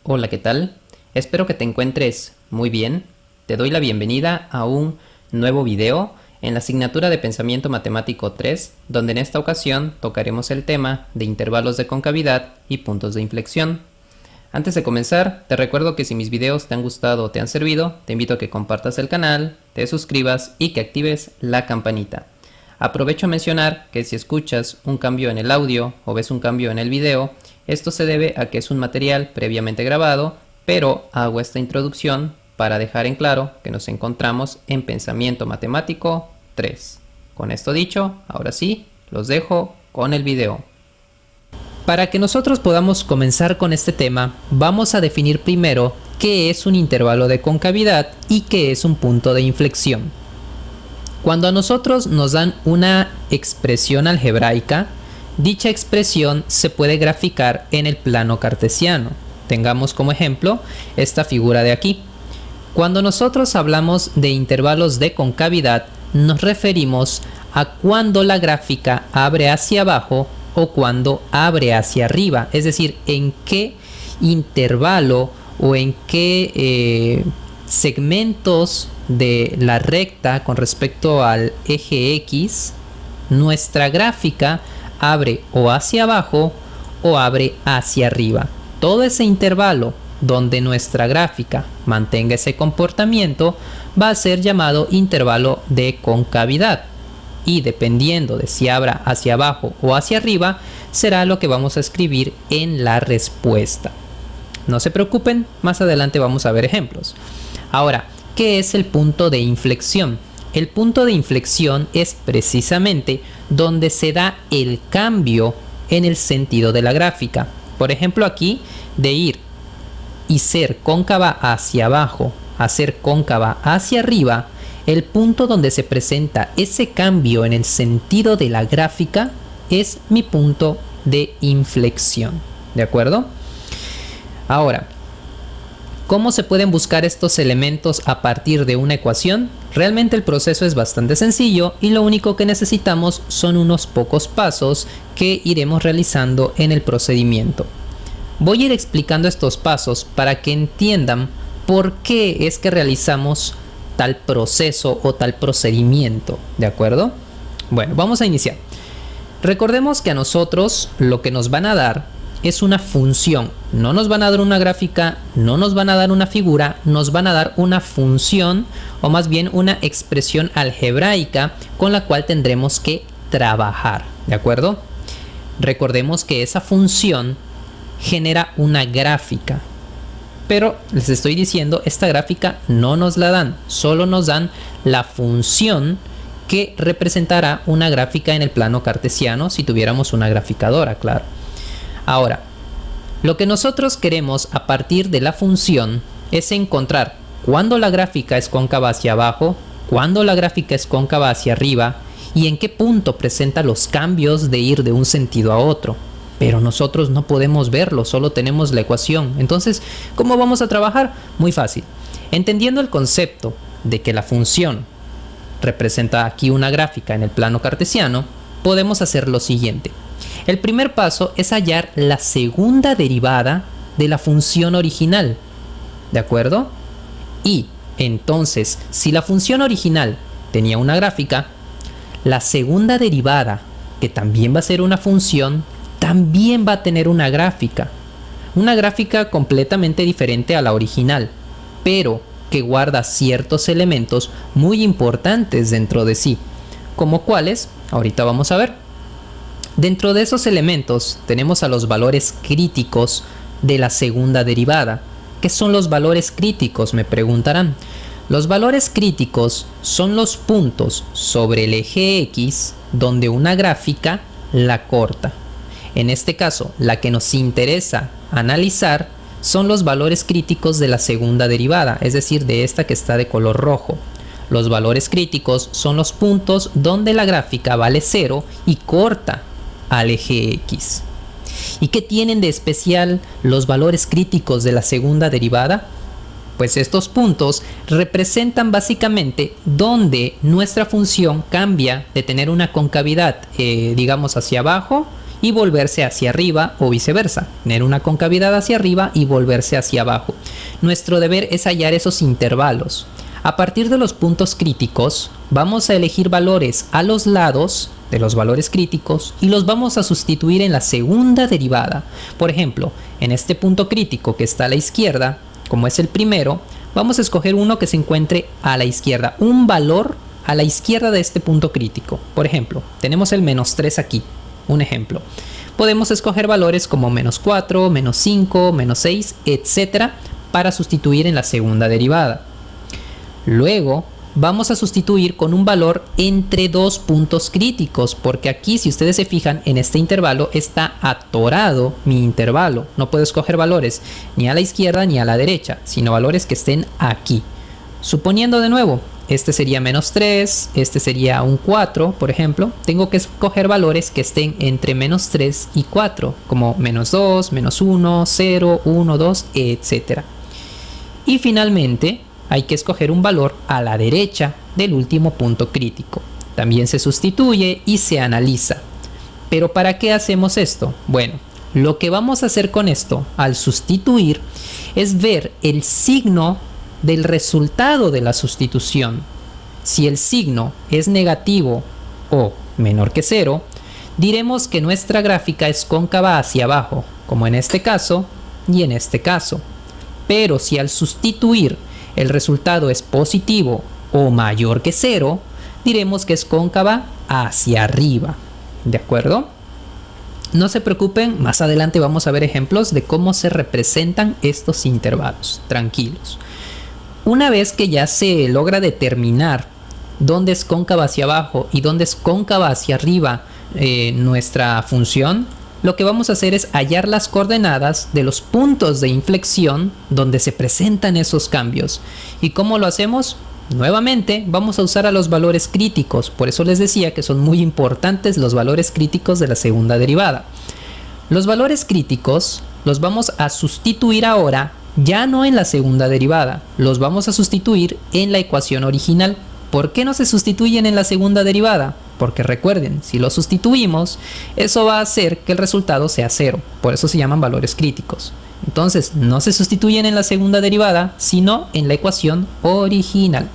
Hola, ¿qué tal? Espero que te encuentres muy bien. Te doy la bienvenida a un nuevo video en la asignatura de Pensamiento Matemático 3, donde en esta ocasión tocaremos el tema de intervalos de concavidad y puntos de inflexión. Antes de comenzar, te recuerdo que si mis videos te han gustado o te han servido, te invito a que compartas el canal, te suscribas y que actives la campanita. Aprovecho a mencionar que si escuchas un cambio en el audio o ves un cambio en el video, esto se debe a que es un material previamente grabado, pero hago esta introducción para dejar en claro que nos encontramos en Pensamiento Matemático 3. Con esto dicho, ahora sí, los dejo con el video. Para que nosotros podamos comenzar con este tema, vamos a definir primero qué es un intervalo de concavidad y qué es un punto de inflexión. Cuando a nosotros nos dan una expresión algebraica, dicha expresión se puede graficar en el plano cartesiano. Tengamos como ejemplo esta figura de aquí. Cuando nosotros hablamos de intervalos de concavidad, nos referimos a cuando la gráfica abre hacia abajo o cuando abre hacia arriba, es decir, en qué intervalo o en qué segmentos de la recta con respecto al eje X, nuestra gráfica abre o hacia abajo o abre hacia arriba. Todo ese intervalo donde nuestra gráfica mantenga ese comportamiento va a ser llamado intervalo de concavidad. Y dependiendo de si abra hacia abajo o hacia arriba, será lo que vamos a escribir en la respuesta. No se preocupen, más adelante vamos a ver ejemplos. Ahora, ¿qué es el punto de inflexión? El punto de inflexión es precisamente donde se da el cambio en el sentido de la gráfica. Por ejemplo, aquí, de ir y ser cóncava hacia abajo a ser cóncava hacia arriba, el punto donde se presenta ese cambio en el sentido de la gráfica es mi punto de inflexión. ¿De acuerdo? Ahora, ¿cómo se pueden buscar estos elementos a partir de una ecuación? Realmente el proceso es bastante sencillo y lo único que necesitamos son unos pocos pasos que iremos realizando en el procedimiento. Voy a ir explicando estos pasos para que entiendan por qué es que realizamos tal proceso o tal procedimiento, ¿de acuerdo? Bueno, vamos a iniciar. Recordemos que a nosotros lo que nos van a dar es una función. No nos van a dar una gráfica, no nos van a dar una figura, nos van a dar una función o más bien una expresión algebraica con la cual tendremos que trabajar, ¿de acuerdo? Recordemos que esa función genera una gráfica. Pero les estoy diciendo, esta gráfica no nos la dan, solo nos dan la función que representará una gráfica en el plano cartesiano si tuviéramos una graficadora, claro. Ahora, lo que nosotros queremos a partir de la función es encontrar cuándo la gráfica es cóncava hacia abajo, cuándo la gráfica es cóncava hacia arriba y en qué punto presenta los cambios de ir de un sentido a otro. Pero nosotros no podemos verlo, solo tenemos la ecuación. Entonces, ¿cómo vamos a trabajar? Muy fácil. Entendiendo el concepto de que la función representa aquí una gráfica en el plano cartesiano, podemos hacer lo siguiente. El primer paso es hallar la segunda derivada de la función original, ¿de acuerdo? Y entonces, si la función original tenía una gráfica, la segunda derivada, que también va a ser una función, también va a tener una gráfica completamente diferente a la original, pero que guarda ciertos elementos muy importantes dentro de sí, como cuáles, ahorita vamos a ver. Dentro de esos elementos tenemos a los valores críticos de la segunda derivada. ¿Qué son los valores críticos?, me preguntarán. Los valores críticos son los puntos sobre el eje X donde una gráfica la corta. En este caso, la que nos interesa analizar son los valores críticos de la segunda derivada, es decir, de esta que está de color rojo. Los valores críticos son los puntos donde la gráfica vale 0 y corta al eje X. ¿Y qué tienen de especial los valores críticos de la segunda derivada? Pues estos puntos representan básicamente donde nuestra función cambia de tener una concavidad, digamos hacia abajo, y volverse hacia arriba o viceversa, tener una concavidad hacia arriba y volverse hacia abajo. Nuestro deber es hallar esos intervalos. A partir de los puntos críticos, vamos a elegir valores a los lados de los valores críticos y los vamos a sustituir en la segunda derivada. Por ejemplo, en este punto crítico que está a la izquierda, como es el primero, vamos a escoger uno que se encuentre a la izquierda, un valor a la izquierda de este punto crítico. Por ejemplo, tenemos el -3 aquí, un ejemplo. Podemos escoger valores como -4, -5, -6, etc. para sustituir en la segunda derivada. Luego vamos a sustituir con un valor entre dos puntos críticos, porque aquí, si ustedes se fijan, en este intervalo está atorado mi intervalo. No puedo escoger valores ni a la izquierda ni a la derecha, sino valores que estén aquí. Suponiendo de nuevo, este sería -3, este sería un 4, por ejemplo, tengo que escoger valores que estén entre -3 y 4, como -2, -1, 0, 1, 2, etc. Y finalmente, hay que escoger un valor a la derecha del último punto crítico. También se sustituye y se analiza. ¿Pero para qué hacemos esto? Bueno, lo que vamos a hacer con esto, al sustituir, es ver el signo del resultado de la sustitución. Si el signo es negativo o menor que 0, diremos que nuestra gráfica es cóncava hacia abajo, como en este caso y en este caso. Pero si al sustituir el resultado es positivo o mayor que 0, diremos que es cóncava hacia arriba. ¿De acuerdo? No se preocupen, más adelante vamos a ver ejemplos de cómo se representan estos intervalos. Tranquilos. Una vez que ya se logra determinar dónde es cóncava hacia abajo y dónde es cóncava hacia arriba nuestra función, lo que vamos a hacer es hallar las coordenadas de los puntos de inflexión donde se presentan esos cambios. ¿Y cómo lo hacemos? Nuevamente vamos a usar a los valores críticos, por eso les decía que son muy importantes los valores críticos de la segunda derivada. Los valores críticos los vamos a sustituir ahora ya no en la segunda derivada, los vamos a sustituir en la ecuación original. ¿Por qué no se sustituyen en la segunda derivada? Porque recuerden, si lo sustituimos, eso va a hacer que el resultado sea 0. Por eso se llaman valores críticos. Entonces, no se sustituyen en la segunda derivada, sino en la ecuación original.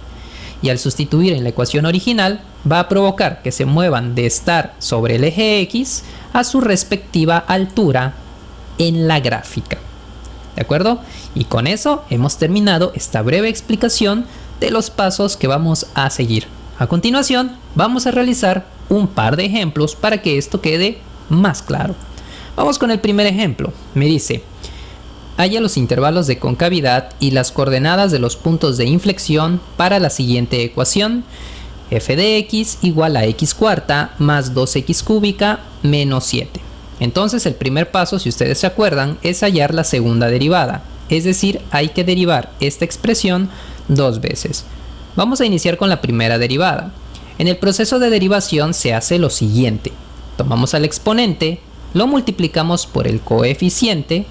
Y al sustituir en la ecuación original, va a provocar que se muevan de estar sobre el eje X a su respectiva altura en la gráfica. ¿De acuerdo? Y con eso hemos terminado esta breve explicación de los pasos que vamos a seguir. A continuación, vamos a realizar un par de ejemplos para que esto quede más claro. Vamos con el primer ejemplo. Me dice, halla los intervalos de concavidad y las coordenadas de los puntos de inflexión para la siguiente ecuación. F de x igual a x cuarta más 2x cúbica menos 7. Entonces el primer paso, si ustedes se acuerdan, es hallar la segunda derivada. Es decir, hay que derivar esta expresión dos veces. Vamos a iniciar con la primera derivada. En el proceso de derivación se hace lo siguiente. Tomamos al exponente, lo multiplicamos por el coeficiente,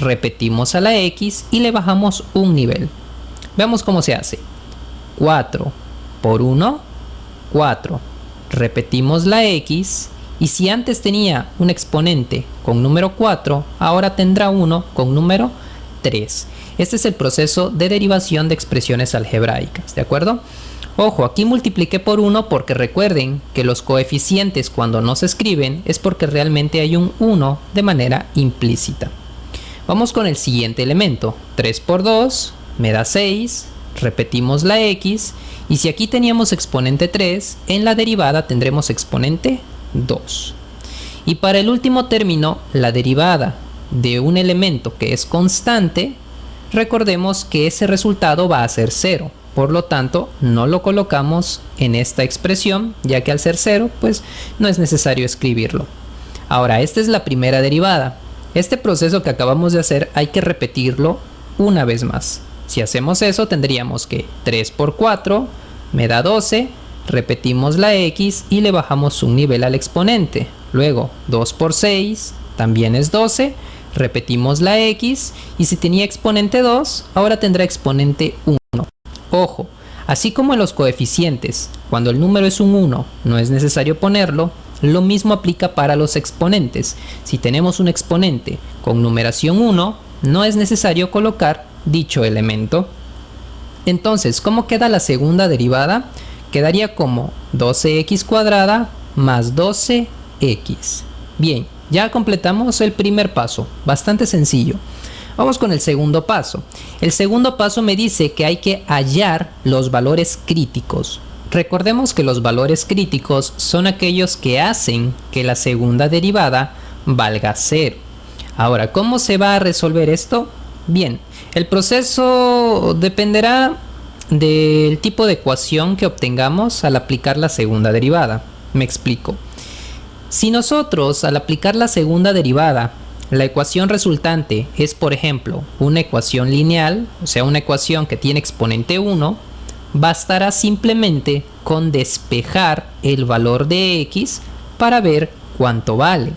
repetimos a la x y le bajamos un nivel. Veamos cómo se hace. 4 por 1, 4. Repetimos la x y si antes tenía un exponente con número 4, ahora tendrá uno con número 3. Este es el proceso de derivación de expresiones algebraicas, ¿de acuerdo? Ojo, aquí multipliqué por 1 porque recuerden que los coeficientes cuando no se escriben es porque realmente hay un 1 de manera implícita. Vamos con el siguiente elemento. 3 por 2 me da 6, repetimos la x y si aquí teníamos exponente 3, en la derivada tendremos exponente 2. Y para el último término, la derivada de un elemento que es constante, recordemos que ese resultado va a ser 0. Por lo tanto, no lo colocamos en esta expresión, ya que al ser 0, pues no es necesario escribirlo. Ahora, esta es la primera derivada. Este proceso que acabamos de hacer hay que repetirlo una vez más. Si hacemos eso, tendríamos que 3 por 4 me da 12, repetimos la x y le bajamos un nivel al exponente. Luego, 2 por 6 también es 12, repetimos la x y si tenía exponente 2, ahora tendrá exponente 1. Ojo, así como en los coeficientes, cuando el número es un 1 no es necesario ponerlo, Lo mismo aplica para los exponentes. Si tenemos un exponente con numeración 1, no es necesario colocar dicho elemento. Entonces, ¿cómo queda la segunda derivada? Quedaría como 12x cuadrada más 12x. Bien, ya completamos el primer paso, bastante sencillo. Vamos con el segundo paso. El segundo paso me dice que hay que hallar los valores críticos. Recordemos que los valores críticos son aquellos que hacen que la segunda derivada valga 0. Ahora, ¿cómo se va a resolver esto? Bien, el proceso dependerá del tipo de ecuación que obtengamos al aplicar la segunda derivada. Me explico. Si nosotros al aplicar la segunda derivada, la ecuación resultante es, por ejemplo, una ecuación lineal, o sea, una ecuación que tiene exponente 1, bastará simplemente con despejar el valor de x para ver cuánto vale.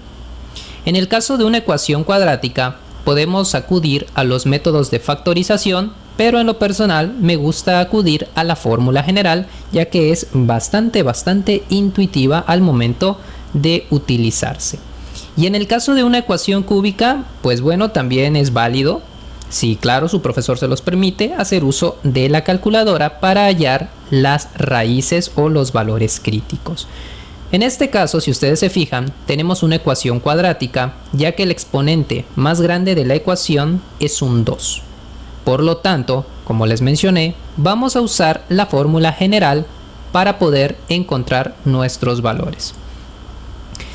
En el caso de una ecuación cuadrática, podemos acudir a los métodos de factorización, pero en lo personal me gusta acudir a la fórmula general, ya que es bastante intuitiva al momento de utilizarse. Y en el caso de una ecuación cúbica, pues bueno, también es válido, si claro su profesor se los permite, hacer uso de la calculadora para hallar las raíces o los valores críticos. En este caso, si ustedes se fijan, tenemos una ecuación cuadrática, ya que el exponente más grande de la ecuación es un 2. Por lo tanto, como les mencioné, vamos a usar la fórmula general para poder encontrar nuestros valores.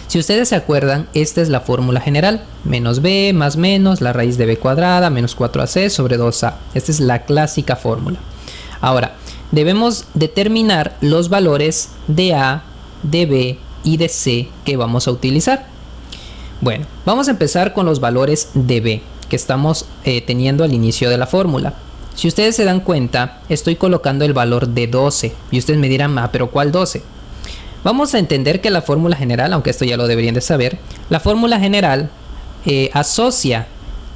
Si ustedes se acuerdan, esta es la fórmula general. Menos b más menos la raíz de b cuadrada menos 4ac sobre 2a. Esta es la clásica fórmula. Ahora, debemos determinar los valores de a, de b y de c que vamos a utilizar. Bueno, vamos a empezar con los valores de b que estamos teniendo al inicio de la fórmula. Si ustedes se dan cuenta, estoy colocando el valor de 12. Y ustedes me dirán, pero ¿cuál 12? Vamos a entender que la fórmula general, aunque esto ya lo deberían de saber, la fórmula general asocia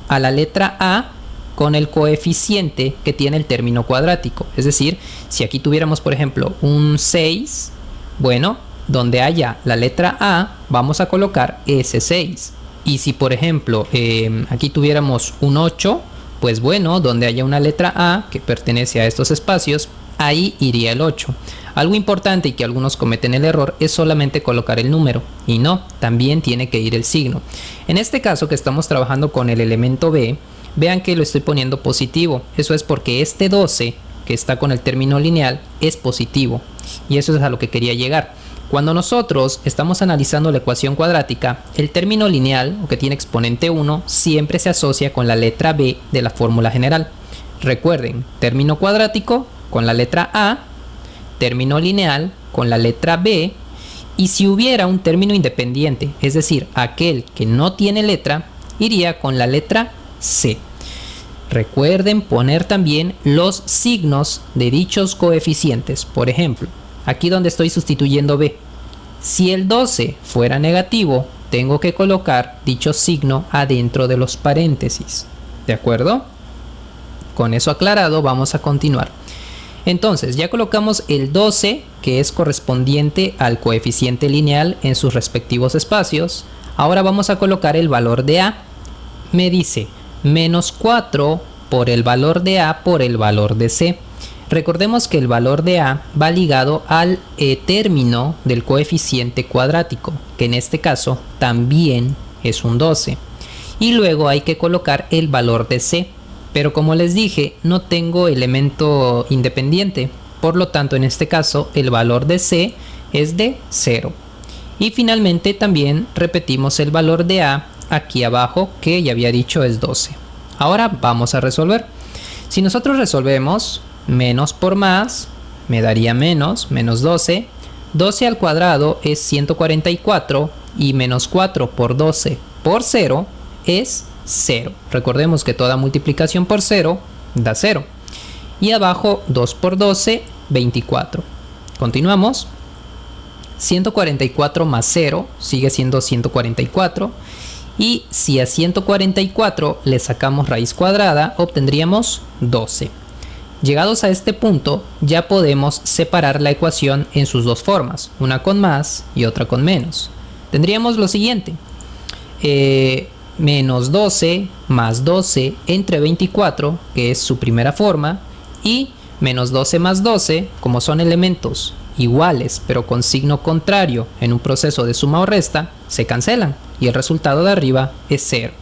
a la letra A con el coeficiente que tiene el término cuadrático. Es decir, si aquí tuviéramos, por ejemplo, un 6, bueno, donde haya la letra A, vamos a colocar ese 6. Y si, por ejemplo, aquí tuviéramos un 8, pues bueno, donde haya una letra A que pertenece a estos espacios, ahí iría el 8. Algo importante y que algunos cometen el error es solamente colocar el número, y no, también tiene que ir el signo. En este caso que estamos trabajando con el elemento b, vean que lo estoy poniendo positivo. Eso es porque este 12 que está con el término lineal es positivo, y eso es a lo que quería llegar. Cuando nosotros estamos analizando la ecuación cuadrática, el término lineal, o que tiene exponente 1, siempre se asocia con la letra b de la fórmula general. Recuerden, término cuadrático con la letra a, término lineal con la letra b, y si hubiera un término independiente, es decir, aquel que no tiene letra, iría con la letra c. Recuerden poner también los signos de dichos coeficientes. Por ejemplo, aquí donde estoy sustituyendo b, si el 12 fuera negativo, tengo que colocar dicho signo adentro de los paréntesis. ¿De acuerdo? Con eso aclarado, vamos a continuar. Entonces, ya colocamos el 12, que es correspondiente al coeficiente lineal en sus respectivos espacios. Ahora vamos a colocar el valor de a. Me dice menos 4 por el valor de a por el valor de c. Recordemos que el valor de a va ligado al término del coeficiente cuadrático, que en este caso también es un 12. Y luego hay que colocar el valor de c. Pero como les dije, no tengo elemento independiente, por lo tanto en este caso el valor de c es de 0. Y finalmente también repetimos el valor de a aquí abajo, que ya había dicho es 12. Ahora vamos a resolver. Si nosotros resolvemos menos por más, me daría menos 12. 12 al cuadrado es 144 y menos 4 por 12 por 0 es 0. Recordemos que toda multiplicación por 0 da 0. Y abajo 2 por 12, 24. Continuamos. 144 más 0 sigue siendo 144. Y si a 144 le sacamos raíz cuadrada, obtendríamos 12. Llegados a este punto, ya podemos separar la ecuación en sus dos formas, una con más y otra con menos. Tendríamos lo siguiente. Menos 12 más 12 entre 24, que es su primera forma, y menos 12 más 12, como son elementos iguales pero con signo contrario en un proceso de suma o resta, se cancelan y el resultado de arriba es 0.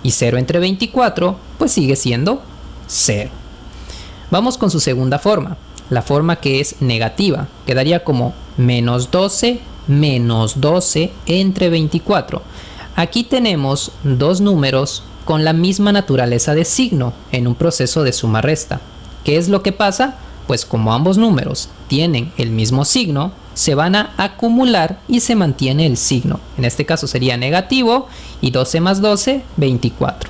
Y 0 entre 24 pues sigue siendo 0. Vamos con su segunda forma, la forma que es negativa, quedaría como menos 12 entre 24. Aquí tenemos dos números con la misma naturaleza de signo en un proceso de suma-resta. ¿Qué es lo que pasa? Pues como ambos números tienen el mismo signo, se van a acumular y se mantiene el signo. En este caso sería negativo y 12 más 12, 24.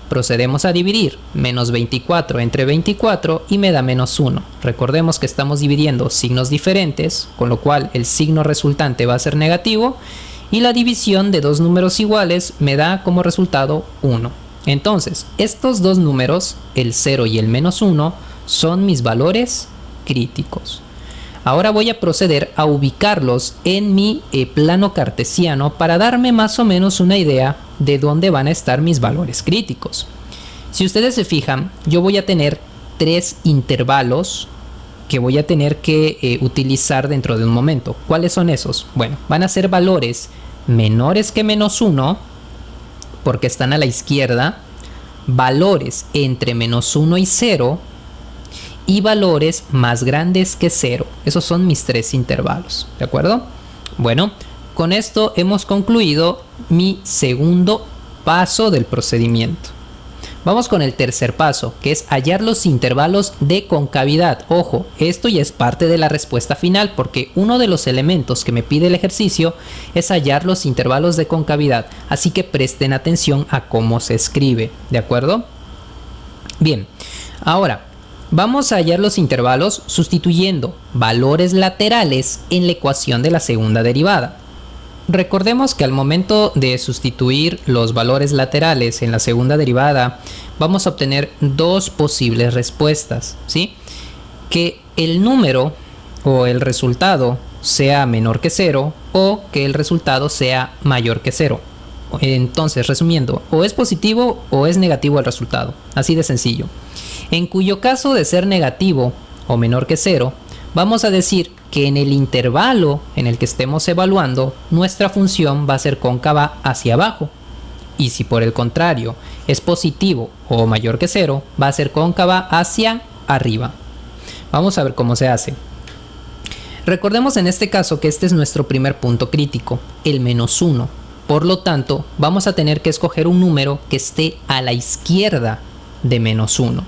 Procedemos a dividir menos 24 entre 24 y me da menos 1. Recordemos que estamos dividiendo signos diferentes, con lo cual el signo resultante va a ser negativo y la división de dos números iguales me da como resultado 1. Entonces, estos dos números, el 0 y el menos 1, son mis valores críticos. Ahora voy a proceder a ubicarlos en mi plano cartesiano para darme más o menos una idea de dónde van a estar mis valores críticos. Si ustedes se fijan, yo voy a tener tres intervalos que voy a tener que utilizar dentro de un momento. ¿Cuáles son esos? Bueno, van a ser valores menores que menos 1, porque están a la izquierda, valores entre menos 1 y 0, y valores más grandes que 0. Esos son mis tres intervalos, ¿de acuerdo? Bueno, con esto hemos concluido mi segundo paso del procedimiento. Vamos con el tercer paso, que es hallar los intervalos de concavidad. Ojo, esto ya es parte de la respuesta final, porque uno de los elementos que me pide el ejercicio es hallar los intervalos de concavidad. Así que presten atención a cómo se escribe, ¿de acuerdo? Bien, ahora vamos a hallar los intervalos sustituyendo valores laterales en la ecuación de la segunda derivada. Recordemos que al momento de sustituir los valores laterales en la segunda derivada, vamos a obtener dos posibles respuestas, ¿sí? Que el número o el resultado sea menor que 0 o que el resultado sea mayor que 0. Entonces, resumiendo, o es positivo o es negativo el resultado, así de sencillo. En cuyo caso de ser negativo o menor que 0, vamos a decir que en el intervalo en el que estemos evaluando, nuestra función va a ser cóncava hacia abajo. Y si por el contrario es positivo o mayor que 0, va a ser cóncava hacia arriba. Vamos a ver cómo se hace. Recordemos en este caso que este es nuestro primer punto crítico, el menos 1. Por lo tanto, vamos a tener que escoger un número que esté a la izquierda de menos 1.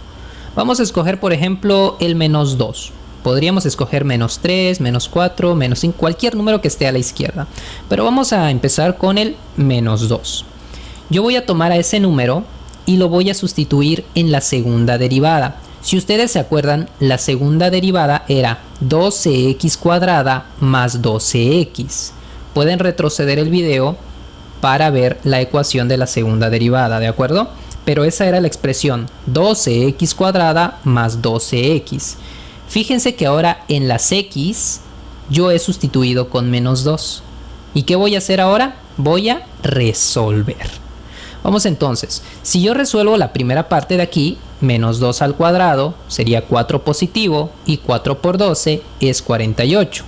Vamos a escoger, por ejemplo, el menos 2. Podríamos escoger menos 3, menos 4, menos 5, cualquier número que esté a la izquierda. Pero vamos a empezar con el menos 2. Yo voy a tomar a ese número y lo voy a sustituir en la segunda derivada. Si ustedes se acuerdan, la segunda derivada era 12x cuadrada más 12x. Pueden retroceder el video para ver la ecuación de la segunda derivada, ¿de acuerdo? Pero esa era la expresión 12x cuadrada más 12x. Fíjense que ahora en las x yo he sustituido con menos 2. ¿Y qué voy a hacer ahora? Voy a resolver. Vamos entonces, si yo resuelvo la primera parte de aquí, menos 2 al cuadrado sería 4 positivo y 4 por 12 es 48.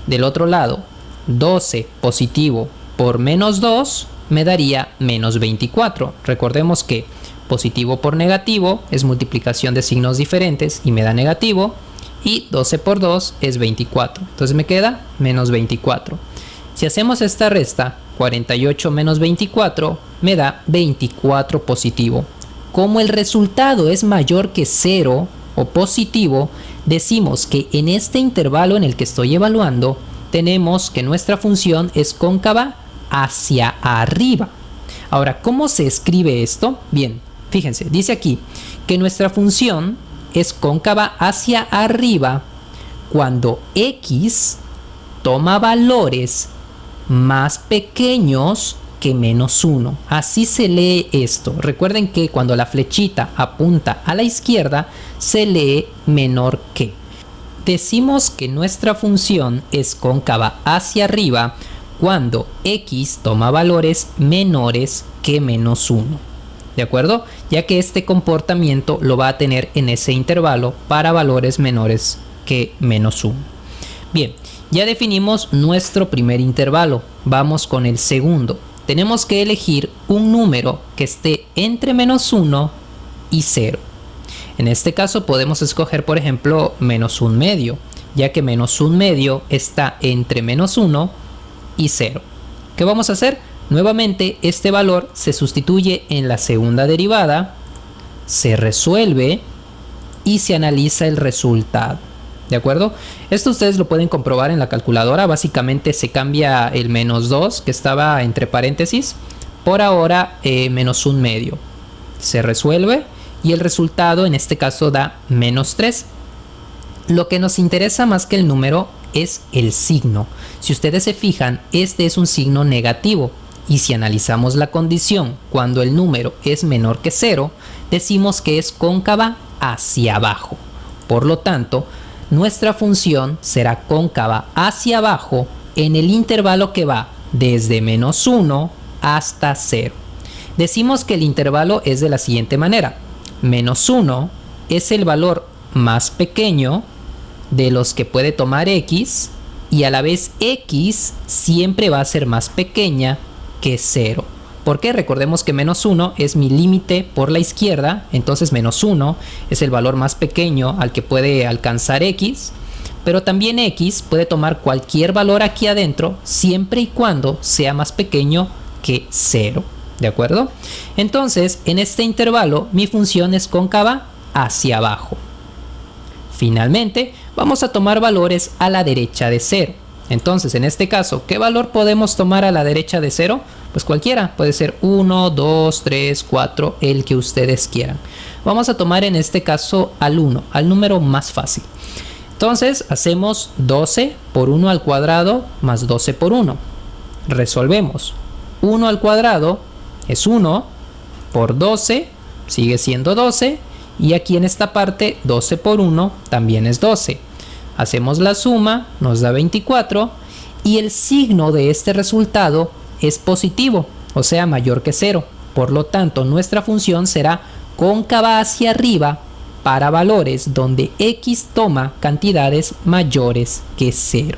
Del otro lado, 12 positivo por menos 2 me daría menos 24. Recordemos que positivo por negativo es multiplicación de signos diferentes y me da negativo. Y 12 por 2 es 24. Entonces me queda menos 24. Si hacemos esta resta, 48 menos 24 me da 24 positivo. Como el resultado es mayor que 0 o positivo, decimos que en este intervalo en el que estoy evaluando, tenemos que nuestra función es cóncava hacia arriba. Ahora, ¿cómo se escribe esto? Bien, fíjense, dice aquí que nuestra función es cóncava hacia arriba cuando x toma valores más pequeños que menos 1. Así se lee esto. Recuerden que cuando la flechita apunta a la izquierda, se lee menor que. Decimos que nuestra función es cóncava hacia arriba cuando x toma valores menores que menos 1. ¿De acuerdo? Ya que este comportamiento lo va a tener en ese intervalo para valores menores que menos 1. Bien, ya definimos nuestro primer intervalo. Vamos con el segundo. Tenemos que elegir un número que esté entre menos 1 y 0. En este caso podemos escoger, por ejemplo, menos 1 medio, ya que menos 1 medio está entre menos 1 y 0. ¿Qué vamos a hacer? Nuevamente, este valor se sustituye en la segunda derivada, se resuelve y se analiza el resultado. ¿De acuerdo? Esto ustedes lo pueden comprobar en la calculadora. Básicamente se cambia el menos 2, que estaba entre paréntesis, por ahora menos 1 medio. Se resuelve y el resultado en este caso da menos 3. Lo que nos interesa más que el número es el signo. Si ustedes se fijan, este es un signo negativo. Y si analizamos la condición cuando el número es menor que 0, decimos que es cóncava hacia abajo. Por lo tanto, nuestra función será cóncava hacia abajo en el intervalo que va desde menos 1 hasta 0. Decimos que el intervalo es de la siguiente manera. Menos 1 es el valor más pequeño de los que puede tomar x, y a la vez x siempre va a ser más pequeña que 0. ¿Por qué? Recordemos que menos 1 es mi límite por la izquierda, entonces menos 1 es el valor más pequeño al que puede alcanzar x, pero también x puede tomar cualquier valor aquí adentro siempre y cuando sea más pequeño que 0. ¿De acuerdo? Entonces, en este intervalo mi función es cóncava hacia abajo. Finalmente, vamos a tomar valores a la derecha de 0. Entonces, en este caso, ¿qué valor podemos tomar a la derecha de 0? Pues cualquiera, puede ser 1, 2, 3, 4, el que ustedes quieran. Vamos a tomar en este caso al 1, al número más fácil. Entonces, hacemos 12 por 1 al cuadrado más 12 por 1. Resolvemos. 1 al cuadrado es 1, por 12 sigue siendo 12, y aquí en esta parte 12 por 1 también es 12. Hacemos la suma, nos da 24, y el signo de este resultado es positivo, o sea mayor que 0. Por lo tanto, nuestra función será cóncava hacia arriba para valores donde x toma cantidades mayores que 0.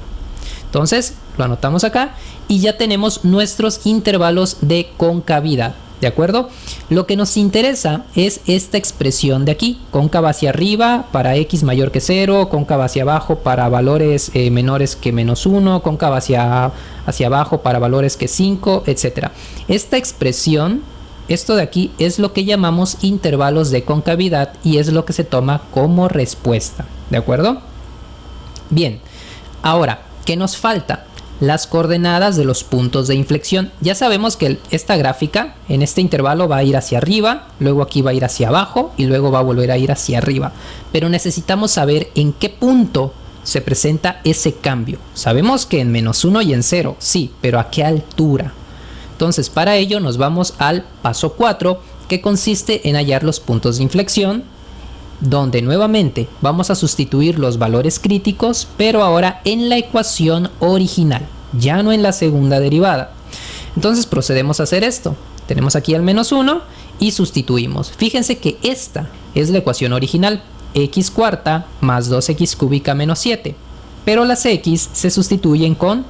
Entonces, lo anotamos acá y ya tenemos nuestros intervalos de concavidad. ¿De acuerdo? Lo que nos interesa es esta expresión de aquí, cóncava hacia arriba para x mayor que 0, cóncava hacia abajo para valores menores que menos 1, cóncava hacia abajo para valores que 5, etc. Esta expresión, esto de aquí, es lo que llamamos intervalos de concavidad y es lo que se toma como respuesta. ¿De acuerdo? Bien, ahora, ¿qué nos falta? Las coordenadas de los puntos de inflexión. Ya sabemos que esta gráfica en este intervalo va a ir hacia arriba, luego aquí va a ir hacia abajo y luego va a volver a ir hacia arriba. Pero necesitamos saber en qué punto se presenta ese cambio. Sabemos que en menos 1 y en 0, sí, pero ¿a qué altura? Entonces, para ello nos vamos al paso 4, que consiste en hallar los puntos de inflexión, donde nuevamente vamos a sustituir los valores críticos, pero ahora en la ecuación original, ya no en la segunda derivada. Entonces procedemos a hacer esto. Tenemos aquí el menos 1 y sustituimos. Fíjense que esta es la ecuación original, x cuarta más 2x cúbica menos 7, pero las x se sustituyen con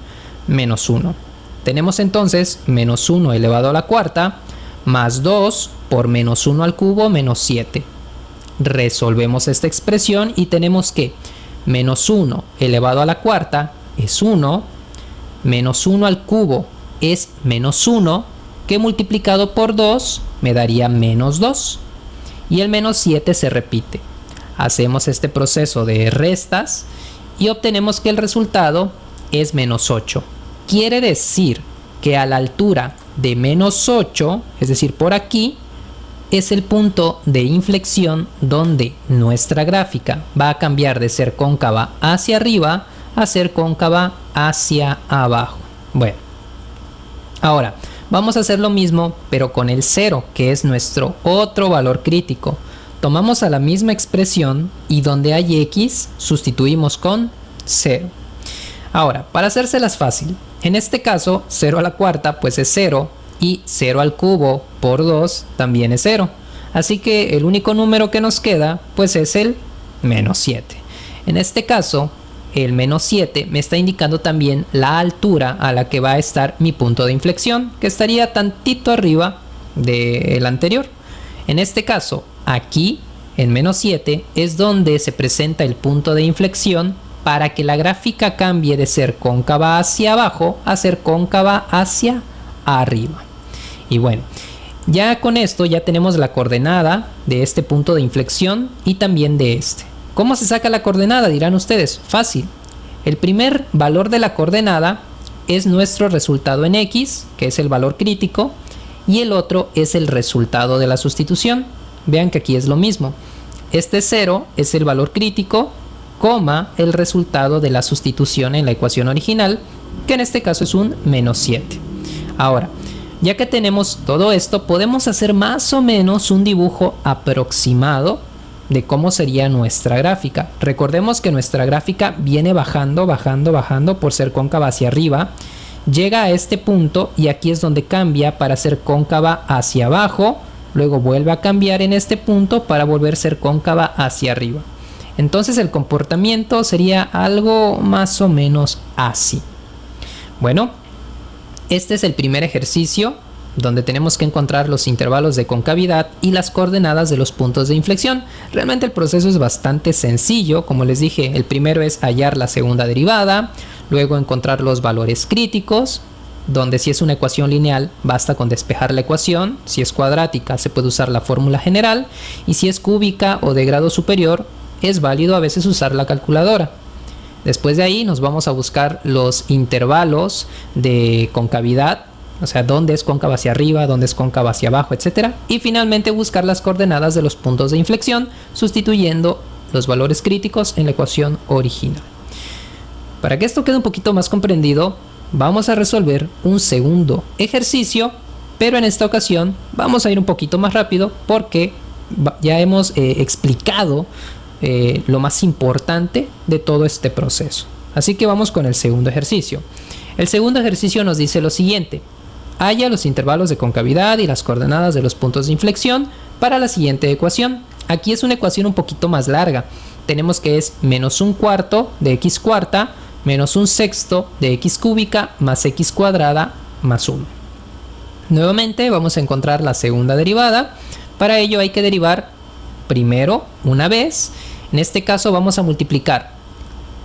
menos 1. Tenemos entonces menos 1 elevado a la cuarta más 2 por menos 1 al cubo menos 7. Resolvemos esta expresión y tenemos que menos 1 elevado a la cuarta es 1, menos 1 al cubo es menos 1, que multiplicado por 2 me daría menos 2, y el menos 7 se repite. Hacemos este proceso de restas y obtenemos que el resultado es menos 8. Quiere decir que a la altura de menos 8, es decir, por aquí, es el punto de inflexión donde nuestra gráfica va a cambiar de ser cóncava hacia arriba a ser cóncava hacia abajo. Bueno, ahora vamos a hacer lo mismo pero con el 0, que es nuestro otro valor crítico. Tomamos a la misma expresión y donde hay x sustituimos con 0. Ahora, para hacérselas fácil, En este caso, 0 a la cuarta pues es 0 y 0 al cubo por 2 también es 0. Así que el único número que nos queda pues es el menos 7. En este caso, el menos 7 me está indicando también la altura a la que va a estar mi punto de inflexión, que estaría tantito arriba del anterior. En este caso, aquí en menos 7 es donde se presenta el punto de inflexión para que la gráfica cambie de ser cóncava hacia abajo a ser cóncava hacia arriba. Y bueno, ya con esto ya tenemos la coordenada de este punto de inflexión y también de este. ¿Cómo se saca la coordenada? Dirán ustedes. Fácil. El primer valor de la coordenada es nuestro resultado en X, que es el valor crítico, y el otro es el resultado de la sustitución. Vean que aquí es lo mismo. Este 0 es el valor crítico, coma el resultado de la sustitución en la ecuación original, que en este caso es un menos 7. Ahora, ya que tenemos todo esto, podemos hacer más o menos un dibujo aproximado de cómo sería nuestra gráfica. Recordemos que nuestra gráfica viene bajando, bajando, bajando por ser cóncava hacia arriba. Llega a este punto y aquí es donde cambia para ser cóncava hacia abajo. Luego vuelve a cambiar en este punto para volver a ser cóncava hacia arriba. Entonces el comportamiento sería algo más o menos así. Bueno, este es el primer ejercicio donde tenemos que encontrar los intervalos de concavidad y las coordenadas de los puntos de inflexión. Realmente el proceso es bastante sencillo. Como les dije, el primero es hallar la segunda derivada, luego encontrar los valores críticos, donde si es una ecuación lineal basta con despejar la ecuación, si es cuadrática se puede usar la fórmula general y si es cúbica o de grado superior es válido a veces usar la calculadora. Después de ahí nos vamos a buscar los intervalos de concavidad, o sea, dónde es cóncava hacia arriba, dónde es cóncava hacia abajo, etc. Y finalmente buscar las coordenadas de los puntos de inflexión sustituyendo los valores críticos en la ecuación original. Para que esto quede un poquito más comprendido, vamos a resolver un segundo ejercicio, pero en esta ocasión vamos a ir un poquito más rápido porque ya hemos explicado lo más importante de todo este proceso. Así que vamos con el segundo ejercicio. El segundo ejercicio nos dice lo siguiente: halla los intervalos de concavidad y las coordenadas de los puntos de inflexión para la siguiente ecuación. Aquí es una ecuación un poquito más larga. Tenemos que es menos un cuarto de x cuarta menos un sexto de x cúbica más x cuadrada más 1. Nuevamente vamos a encontrar la segunda derivada. Para ello hay que derivar primero una vez. En este caso vamos a multiplicar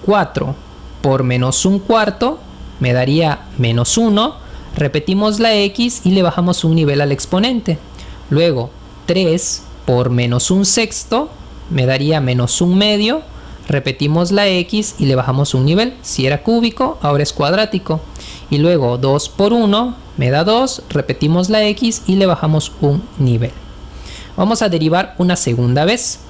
4 por menos un cuarto, me daría menos 1. Repetimos la x y le bajamos un nivel al exponente. Luego 3 por menos un sexto, me daría menos un medio. Repetimos la x y le bajamos un nivel. Si era cúbico, ahora es cuadrático. Y luego 2 por 1 me da 2. Repetimos la x y le bajamos un nivel. Vamos a derivar una segunda vez.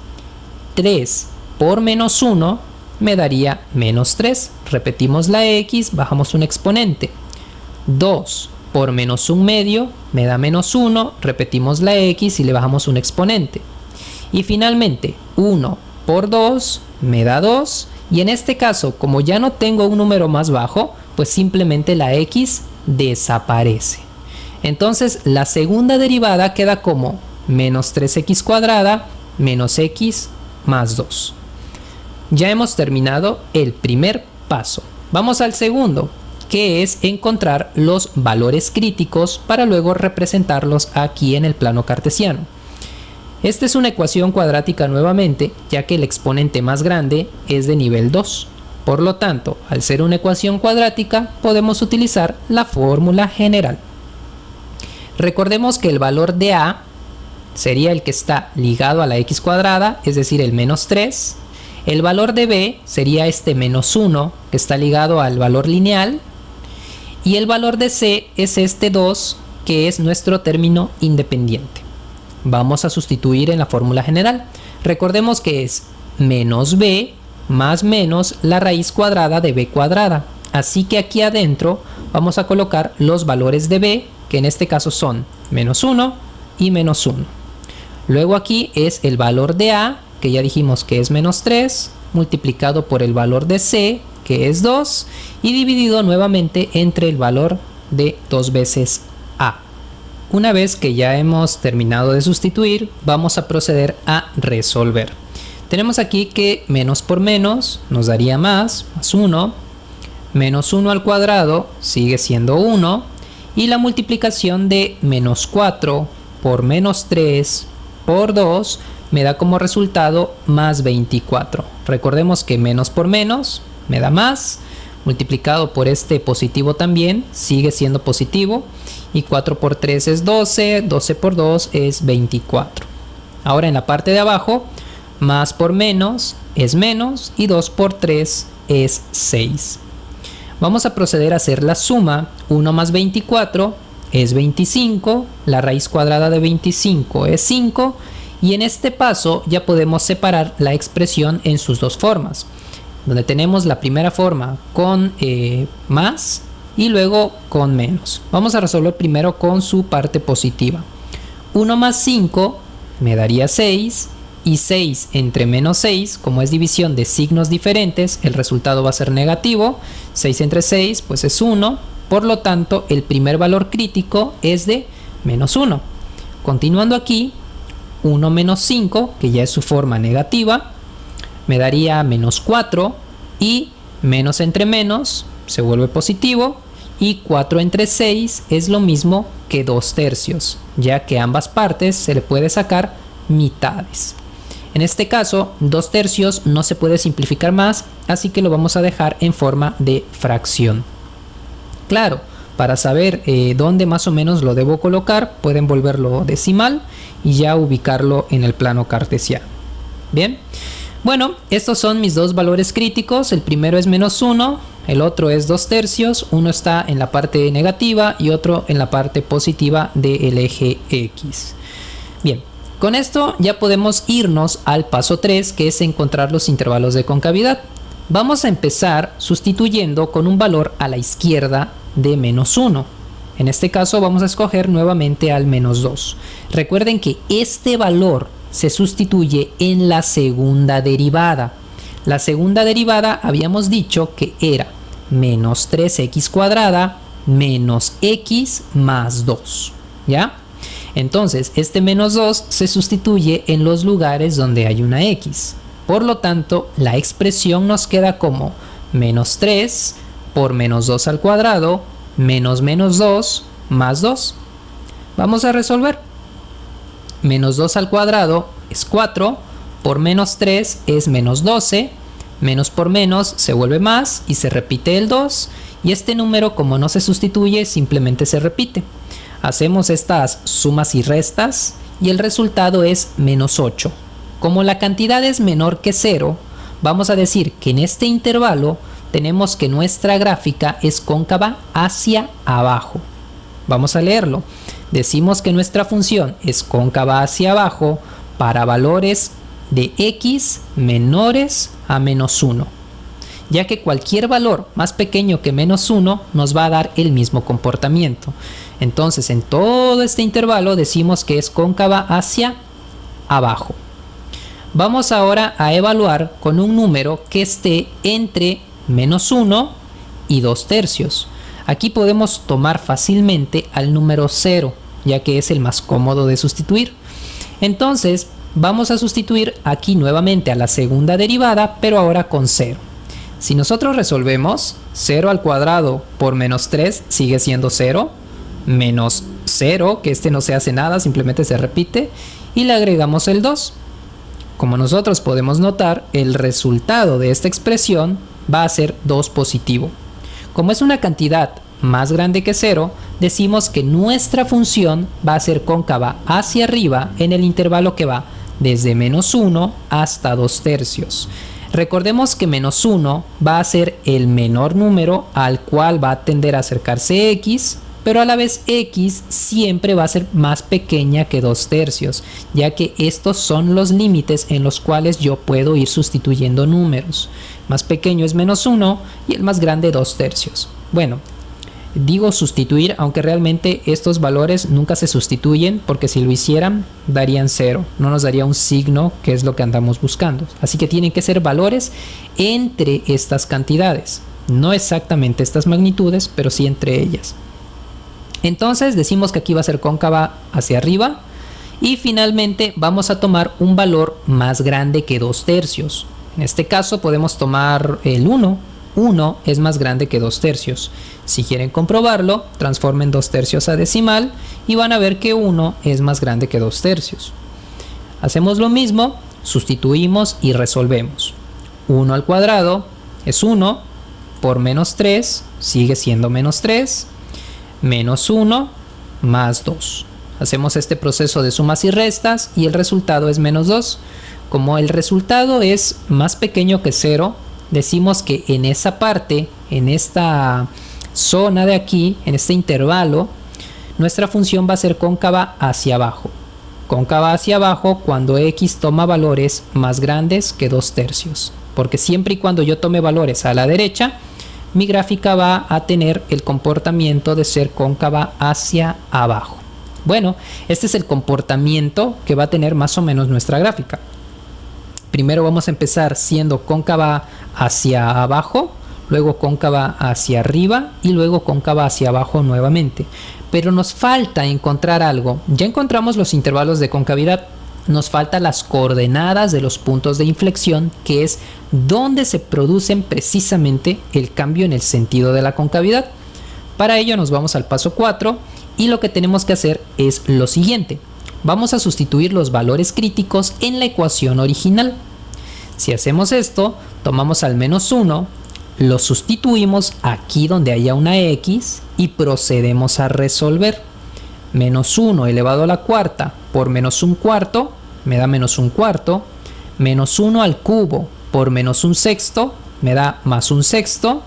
3 por menos 1 me daría menos 3. Repetimos la x, bajamos un exponente. 2 por menos un medio me da menos 1. Repetimos la x y le bajamos un exponente. Y finalmente 1 por 2 me da 2. Y en este caso, como ya no tengo un número más bajo, pues simplemente la x desaparece. Entonces la segunda derivada queda como menos 3x cuadrada menos x más 2. Ya hemos terminado el primer paso. Vamos al segundo, que es encontrar los valores críticos para luego representarlos aquí en el plano cartesiano. Esta es una ecuación cuadrática nuevamente, ya que el exponente más grande es de nivel 2. Por lo tanto, al ser una ecuación cuadrática, podemos utilizar la fórmula general. Recordemos que el valor de a sería el que está ligado a la x cuadrada, es decir, el menos 3. El valor de b sería este menos 1, que está ligado al valor lineal. Y el valor de c es este 2, que es nuestro término independiente. Vamos a sustituir en la fórmula general. Recordemos que es menos b más menos la raíz cuadrada de b cuadrada. Así que aquí adentro vamos a colocar los valores de b, que en este caso son menos 1 y menos 1. Luego aquí es el valor de a, que ya dijimos que es menos 3, multiplicado por el valor de c, que es 2, y dividido nuevamente entre el valor de 2 veces a. Una vez que ya hemos terminado de sustituir, vamos a proceder a resolver. Tenemos aquí que menos por menos nos daría más 1, menos 1 al cuadrado sigue siendo 1, y la multiplicación de menos 4 por menos 3 por 2 me da como resultado más 24. Recordemos que menos por menos me da más, multiplicado por este positivo también sigue siendo positivo, y 4 por 3 es 12, 12 por 2 es 24. Ahora en la parte de abajo, más por menos es menos, y 2 por 3 es 6. Vamos a proceder a hacer la suma. 1 más 24 es 25, la raíz cuadrada de 25 es 5, y en este paso ya podemos separar la expresión en sus dos formas, donde tenemos la primera forma con más y luego con menos. Vamos a resolver primero con su parte positiva. 1 más 5 me daría 6, y 6 entre menos 6, como es división de signos diferentes, el resultado va a ser negativo. 6 entre 6 pues es 1, por lo tanto el primer valor crítico es de menos 1. Continuando aquí, 1 menos 5, que ya es su forma negativa, me daría menos 4, y menos entre menos se vuelve positivo, y 4 entre 6 es lo mismo que 2 tercios, ya que a ambas partes se le puede sacar mitades. En este caso, 2 tercios no se puede simplificar más, así que lo vamos a dejar en forma de fracción. Claro, para saber dónde más o menos lo debo colocar, pueden volverlo decimal y ya ubicarlo en el plano cartesiano. Bien, bueno, estos son mis dos valores críticos. El primero es menos 1, el otro es 2 tercios. Uno está en la parte negativa y otro en la parte positiva del eje X. Bien. Con esto ya podemos irnos al paso 3, que es encontrar los intervalos de concavidad. Vamos a empezar sustituyendo con un valor a la izquierda de menos 1. En este caso vamos a escoger nuevamente al menos 2. Recuerden que este valor se sustituye en la segunda derivada. La segunda derivada habíamos dicho que era menos 3x cuadrada menos x más 2. ¿Ya? Entonces, este menos 2 se sustituye en los lugares donde hay una x. Por lo tanto, la expresión nos queda como menos 3 por menos 2 al cuadrado menos menos 2 más 2. Vamos a resolver. Menos 2 al cuadrado es 4, por menos 3 es menos 12, menos por menos se vuelve más y se repite el 2, y este número, como no se sustituye, simplemente se repite. Hacemos estas sumas y restas y el resultado es menos 8. Como la cantidad es menor que 0, vamos a decir que en este intervalo tenemos que nuestra gráfica es cóncava hacia abajo. Vamos a leerlo. Decimos que nuestra función es cóncava hacia abajo para valores de x menores a menos 1, ya que cualquier valor más pequeño que menos 1 nos va a dar el mismo comportamiento. Entonces, en todo este intervalo decimos que es cóncava hacia abajo. Vamos ahora a evaluar con un número que esté entre menos 1 y 2 tercios. Aquí podemos tomar fácilmente al número 0, ya que es el más cómodo de sustituir. Entonces, vamos a sustituir aquí nuevamente a la segunda derivada, pero ahora con 0. Si nosotros resolvemos, 0 al cuadrado por menos 3 sigue siendo 0, menos 0, que este no se hace nada, simplemente se repite, y le agregamos el 2. Como nosotros podemos notar, el resultado de esta expresión va a ser 2 positivo. Como es una cantidad más grande que 0, decimos que nuestra función va a ser cóncava hacia arriba en el intervalo que va desde menos 1 hasta 2 tercios. Recordemos que menos 1 va a ser el menor número al cual va a tender a acercarse x, pero a la vez x siempre va a ser más pequeña que 2 tercios, ya que estos son los límites en los cuales yo puedo ir sustituyendo números. Más pequeño es menos 1 y el más grande 2 tercios. Bueno, Digo sustituir, aunque realmente estos valores nunca se sustituyen, porque si lo hicieran darían 0, no nos daría un signo, que es lo que andamos buscando. Así que tienen que ser valores entre estas cantidades, no exactamente estas magnitudes, pero sí entre ellas. Entonces decimos que aquí va a ser cóncava hacia arriba, y finalmente vamos a tomar un valor más grande que 2/3. En este caso podemos tomar el 1. 1 es más grande que 2/3. Si quieren comprobarlo, transformen 2/3 a decimal y van a ver que 1 es más grande que 2/3. Hacemos lo mismo, sustituimos y resolvemos. 1 al cuadrado es 1, por menos 3 sigue siendo menos 3, menos 1 más 2. Hacemos este proceso de sumas y restas y el resultado es menos 2. Como el resultado es más pequeño que 0, decimos que en esa parte, en esta zona de aquí, en este intervalo, nuestra función va a ser cóncava hacia abajo. Cóncava hacia abajo cuando x toma valores más grandes que 2/3. Porque siempre y cuando yo tome valores a la derecha, mi gráfica va a tener el comportamiento de ser cóncava hacia abajo. Bueno, este es el comportamiento que va a tener más o menos nuestra gráfica. Primero vamos a empezar siendo cóncava hacia abajo, luego cóncava hacia arriba y luego cóncava hacia abajo nuevamente. Pero nos falta encontrar algo. Ya encontramos los intervalos de concavidad, nos faltan las coordenadas de los puntos de inflexión, que es donde se producen precisamente el cambio en el sentido de la concavidad. Para ello nos vamos al paso 4 y lo que tenemos que hacer es lo siguiente. Vamos a sustituir los valores críticos en la ecuación original. Si hacemos esto, tomamos al menos 1, lo sustituimos aquí donde haya una x y procedemos a resolver. Menos 1 elevado a la cuarta por menos un cuarto me da menos un cuarto. Menos 1 al cubo por menos un sexto me da más un sexto.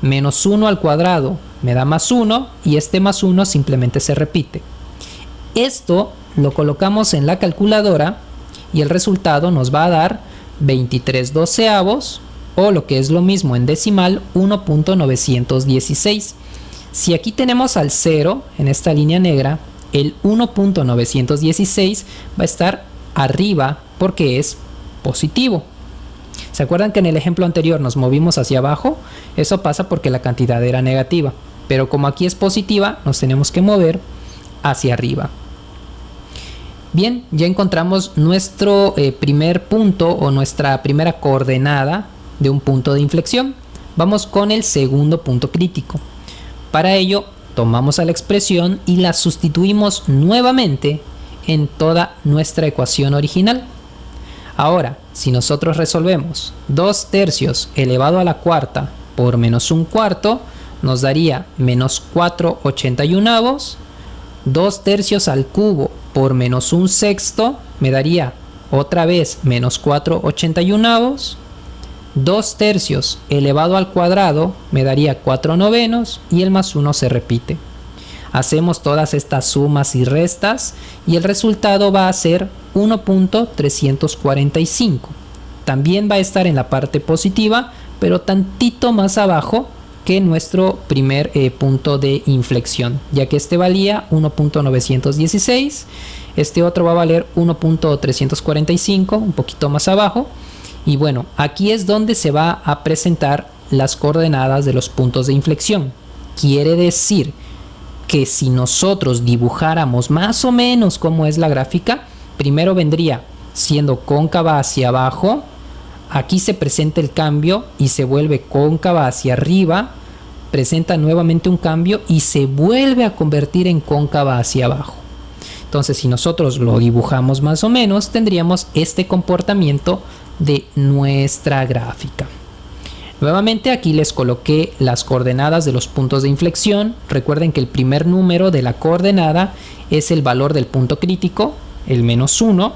Menos 1 al cuadrado me da más 1 y este más 1 simplemente se repite. Esto lo colocamos en la calculadora y el resultado nos va a dar 23/12, o lo que es lo mismo en decimal, 1.916. Si aquí tenemos al 0 en esta línea negra, el 1.916 va a estar arriba porque es positivo. ¿Se acuerdan que en el ejemplo anterior nos movimos hacia abajo? Eso pasa porque la cantidad era negativa, pero como aquí es positiva, nos tenemos que mover hacia arriba. Bien, ya encontramos nuestro primer punto o nuestra primera coordenada de un punto de inflexión. Vamos con el segundo punto crítico. Para ello, tomamos a la expresión y la sustituimos nuevamente en toda nuestra ecuación original. Ahora, si nosotros resolvemos 2/3 elevado a la cuarta por menos un cuarto, nos daría menos 4/81. 2/3 al cubo por menos un sexto me daría otra vez menos 4/81. 2/3 elevado al cuadrado me daría 4/9 y el más 1 se repite. Hacemos todas estas sumas y restas y el resultado va a ser 1.345. También va a estar en la parte positiva, pero tantito más abajo que nuestro primer punto de inflexión, ya que este valía 1.916, este otro va a valer 1.345, un poquito más abajo. Y bueno, aquí es donde se va a presentar las coordenadas de los puntos de inflexión. Quiere decir que si nosotros dibujáramos más o menos cómo es la gráfica, primero vendría siendo cóncava hacia abajo, aquí se presenta el cambio y se vuelve cóncava hacia arriba, presenta nuevamente un cambio y se vuelve a convertir en cóncava hacia abajo. Entonces, si nosotros lo dibujamos más o menos, tendríamos este comportamiento de nuestra gráfica. Nuevamente aquí les coloqué las coordenadas de los puntos de inflexión. Recuerden que el primer número de la coordenada es el valor del punto crítico, el menos 1,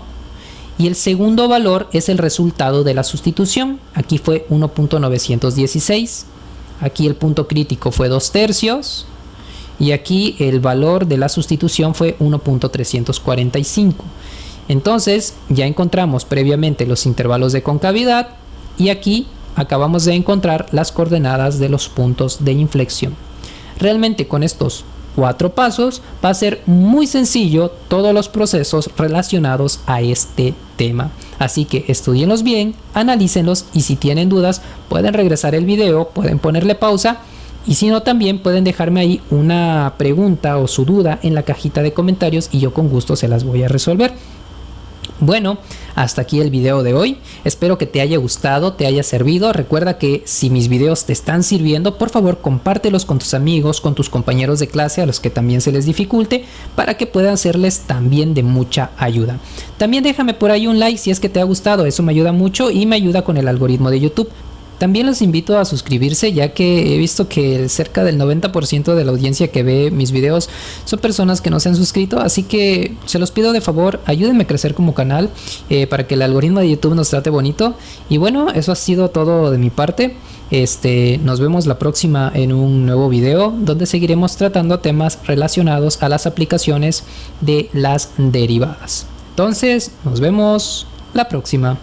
y el segundo valor es el resultado de la sustitución. Aquí fue 1.916, aquí el punto crítico fue 2/3 y aquí el valor de la sustitución fue 1.345. Entonces ya encontramos previamente los intervalos de concavidad y aquí acabamos de encontrar las coordenadas de los puntos de inflexión. Realmente con estos 4 pasos va a ser muy sencillo todos los procesos relacionados a este tema. Así que estudienlos bien, analícenlos y si tienen dudas pueden regresar el video, pueden ponerle pausa y si no también pueden dejarme ahí una pregunta o su duda en la cajita de comentarios y yo con gusto se las voy a resolver. Bueno, hasta aquí el video de hoy. Espero que te haya gustado, te haya servido. Recuerda que si mis videos te están sirviendo, por favor compártelos con tus amigos, con tus compañeros de clase a los que también se les dificulte, para que puedan serles también de mucha ayuda. También déjame por ahí un like si es que te ha gustado, eso me ayuda mucho y me ayuda con el algoritmo de YouTube. También los invito a suscribirse, ya que he visto que cerca del 90% de la audiencia que ve mis videos son personas que no se han suscrito, así que se los pido de favor, ayúdenme a crecer como canal para que el algoritmo de YouTube nos trate bonito. Y bueno, eso ha sido todo de mi parte. Nos vemos la próxima en un nuevo video donde seguiremos tratando temas relacionados a las aplicaciones de las derivadas. Entonces, nos vemos la próxima.